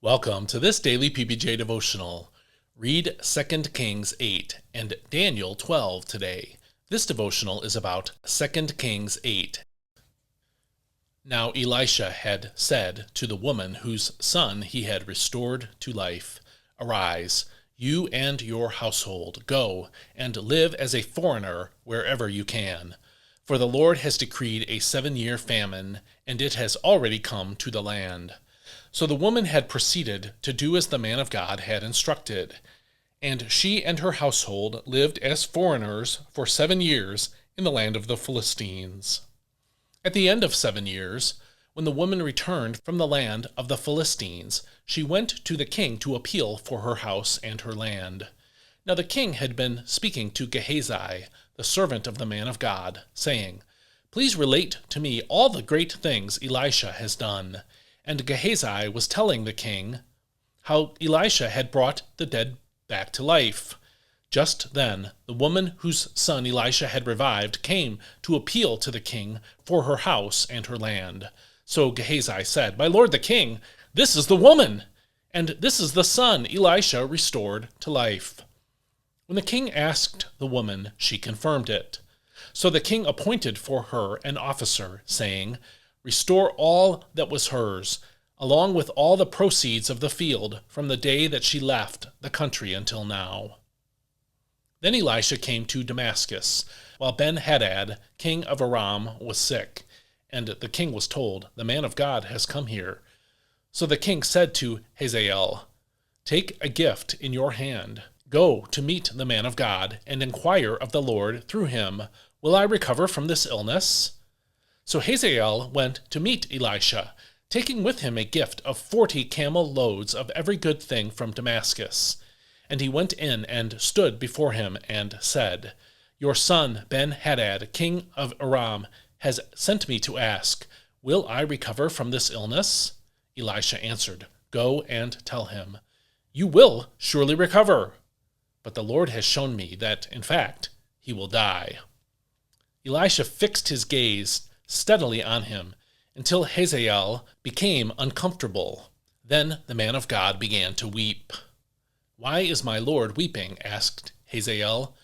Welcome to this daily PBJ devotional. Read 2 Kings 8 and Daniel 12 today. This devotional is about 2 Kings 8. Now Elisha had said to the woman whose son he had restored to life, "Arise, you and your household, go and live as a foreigner wherever you can. For the Lord has decreed a 7-year famine, and it has already come to the land." So the woman had proceeded to do as the man of God had instructed, and she and her household lived as foreigners for 7 years in the land of the Philistines. At the end of 7 years, when the woman returned from the land of the Philistines, she went to the king to appeal for her house and her land. Now the king had been speaking to Gehazi, the servant of the man of God, saying, "Please relate to me all the great things Elisha has done." And Gehazi was telling the king how Elisha had brought the dead back to life. Just then, the woman whose son Elisha had revived came to appeal to the king for her house and her land. So Gehazi said, "My lord the king, this is the woman, and this is the son Elisha restored to life." When the king asked the woman, she confirmed it. So the king appointed for her an officer, saying, "Restore all that was hers, along with all the proceeds of the field from the day that she left the country until now." Then Elisha came to Damascus, while Ben-Hadad, king of Aram, was sick, and the king was told, "The man of God has come here." So the king said to Hazael, "Take a gift in your hand. Go to meet the man of God, and inquire of the Lord through him, 'Will I recover from this illness?'" So Hazael went to meet Elisha, taking with him a gift of 40 camel loads of every good thing from Damascus. And he went in and stood before him and said, "Your son Ben-Hadad, king of Aram, has sent me to ask, 'Will I recover from this illness?'" Elisha answered, "Go and tell him, 'You will surely recover.' But the Lord has shown me that, in fact, he will die." Elisha fixed his gaze steadily on him until Hazael became uncomfortable. Then the man of God began to weep. "Why is my lord weeping?" asked Hazael.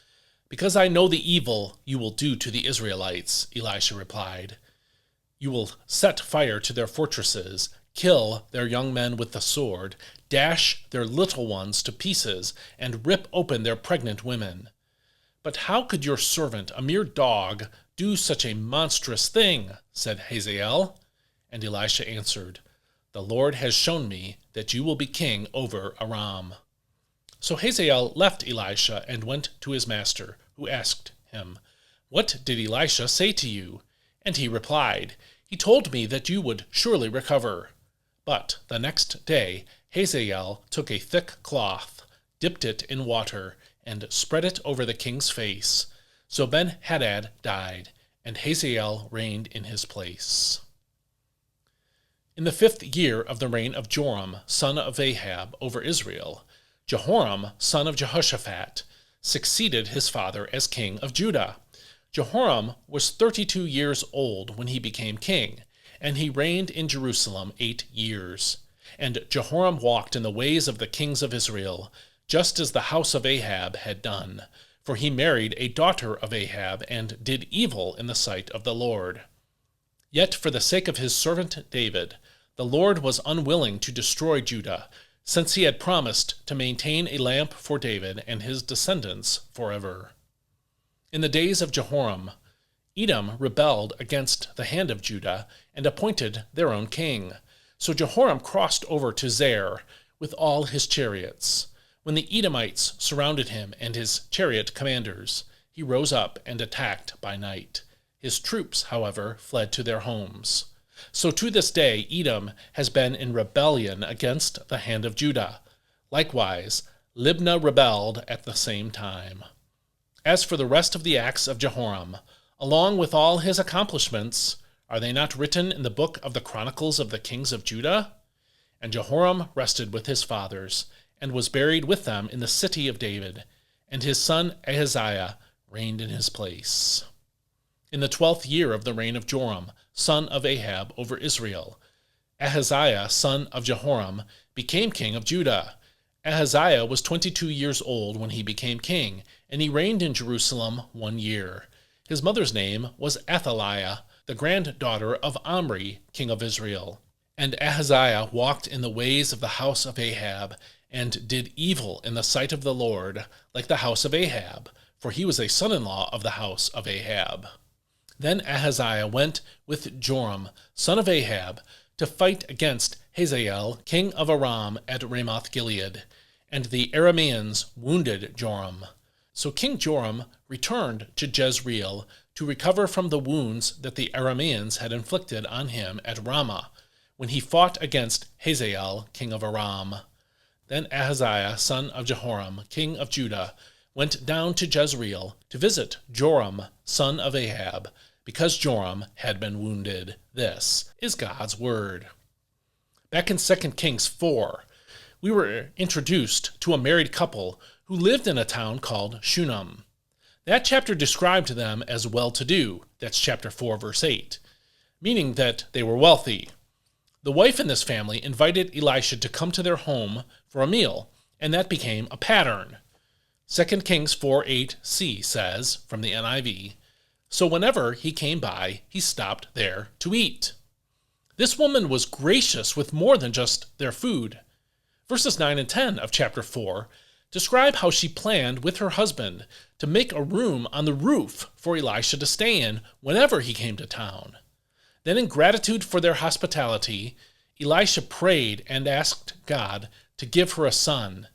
"Because I know the evil you will do to the Israelites," Elisha replied. "You will set fire to their fortresses, kill their young men with the sword, dash their little ones to pieces, and rip open their pregnant women. But how could your servant, a mere dog, do such a monstrous thing?" said Hazael. And Elisha answered, "The Lord has shown me that you will be king over Aram." So Hazael left Elisha and went to his master, who asked him, "What did Elisha say to you?" And he replied, "He told me that you would surely recover." But the next day Hazael took a thick cloth, dipped it in water, and spread it over the king's face. So Ben-Hadad died, and Hazael reigned in his place. In the 5th year of the reign of Joram, son of Ahab, over Israel, Jehoram, son of Jehoshaphat, succeeded his father as king of Judah. Jehoram was 32 years old when he became king, and he reigned in Jerusalem 8 years. And Jehoram walked in the ways of the kings of Israel, just as the house of Ahab had done, for he married a daughter of Ahab and did evil in the sight of the Lord. Yet for the sake of his servant David, the Lord was unwilling to destroy Judah, since he had promised to maintain a lamp for David and his descendants forever. In the days of Jehoram, Edom rebelled against the hand of Judah and appointed their own king. So Jehoram crossed over to Zair with all his chariots. When the Edomites surrounded him and his chariot commanders, he rose up and attacked by night. His troops, however, fled to their homes. So to this day Edom has been in rebellion against the hand of Judah. Likewise, Libnah rebelled at the same time. As for the rest of the acts of Jehoram, along with all his accomplishments, are they not written in the book of the Chronicles of the Kings of Judah? And Jehoram rested with his fathers, and was buried with them in the city of David, and his son Ahaziah reigned in his place. In the 12th year of the reign of Joram, son of Ahab, over Israel, Ahaziah, son of Jehoram, became king of Judah. Ahaziah was 22 years old when he became king, and he reigned in Jerusalem 1 year. His mother's name was Athaliah, the granddaughter of Omri, king of Israel. And Ahaziah walked in the ways of the house of Ahab, and did evil in the sight of the Lord, like the house of Ahab, for he was a son-in-law of the house of Ahab. Then Ahaziah went with Joram, son of Ahab, to fight against Hazael, king of Aram, at Ramoth-Gilead, and the Arameans wounded Joram. So King Joram returned to Jezreel to recover from the wounds that the Arameans had inflicted on him at Ramah, when he fought against Hazael, king of Aram. Then Ahaziah, son of Jehoram, king of Judah, went down to Jezreel to visit Joram, son of Ahab, because Joram had been wounded. This is God's word. Back in 2 Kings 4, we were introduced to a married couple who lived in a town called Shunem. That chapter described them as well-to-do. That's chapter 4, verse 8, meaning that they were wealthy. The wife in this family invited Elisha to come to their home for a meal, and that became a pattern. 2 Kings 4:8c says, from the NIV, "So whenever he came by, he stopped there to eat." This woman was gracious with more than just their food. Verses 9 and 10 of chapter 4 describe how she planned with her husband to make a room on the roof for Elisha to stay in whenever he came to town. Then, in gratitude for their hospitality, Elisha prayed and asked God to give her a son.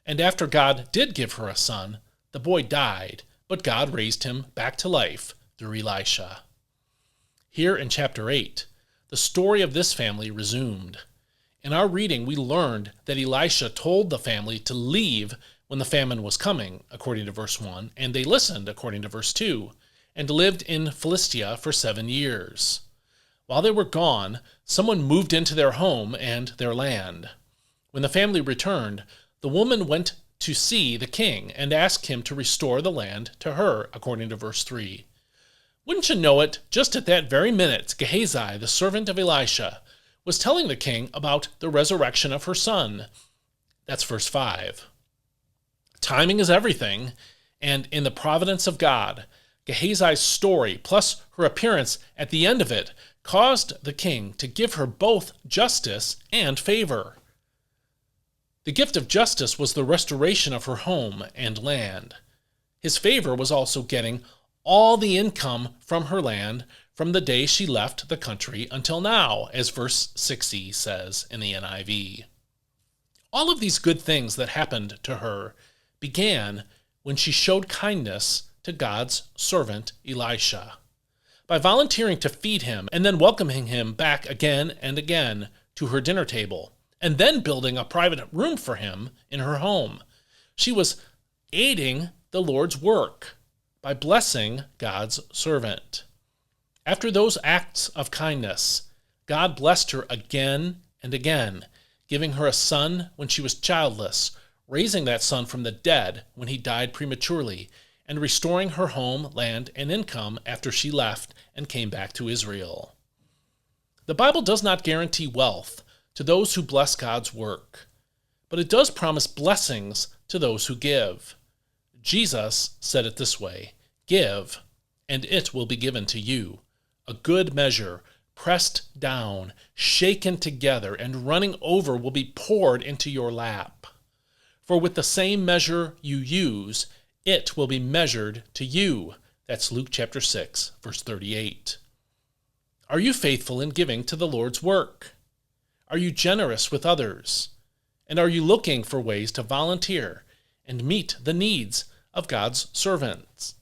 And after God did give her a son, the boy died, but God raised him back to life through Elisha. Here in chapter 8, the story of this family resumed. In our reading, we learned that Elisha told the family to leave when the famine was coming, according to verse 1, and they listened, according to verse 2, and lived in Philistia for 7 years. While they were gone, someone moved into their home and their land. When the family returned, the woman went to see the king and asked him to restore the land to her, according to verse 3. Wouldn't you know it, just at that very minute, Gehazi, the servant of Elisha, was telling the king about the resurrection of her son. That's verse 5. Timing is everything, and in the providence of God, Gehazi's story, plus her appearance at the end of it, caused the king to give her both justice and favor. The gift of justice was the restoration of her home and land. His favor was also getting all the income from her land from the day she left the country until now, as verse 6c says in the NIV. All of these good things that happened to her began when she showed kindness to God's servant Elisha, by volunteering to feed him and then welcoming him back again and again to her dinner table, and then building a private room for him in her home. She was aiding the Lord's work by blessing God's servant. After those acts of kindness, God blessed her again and again, giving her a son when she was childless, raising that son from the dead when he died prematurely, and restoring her home, land, and income after she left and came back to Israel. The Bible does not guarantee wealth to those who bless God's work, but it does promise blessings to those who give. Jesus said it this way, "Give, and it will be given to you. A good measure, pressed down, shaken together, and running over will be poured into your lap. For with the same measure you use, it will be measured to you." That's Luke chapter 6, verse 38. Are you faithful in giving to the Lord's work? Are you generous with others? And are you looking for ways to volunteer and meet the needs of God's servants?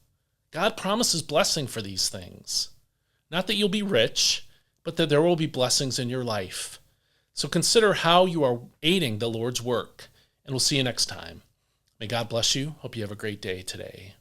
God promises blessing for these things. Not that you'll be rich, but that there will be blessings in your life. So consider how you are aiding the Lord's work, and we'll see you next time. May God bless you. Hope you have a great day today.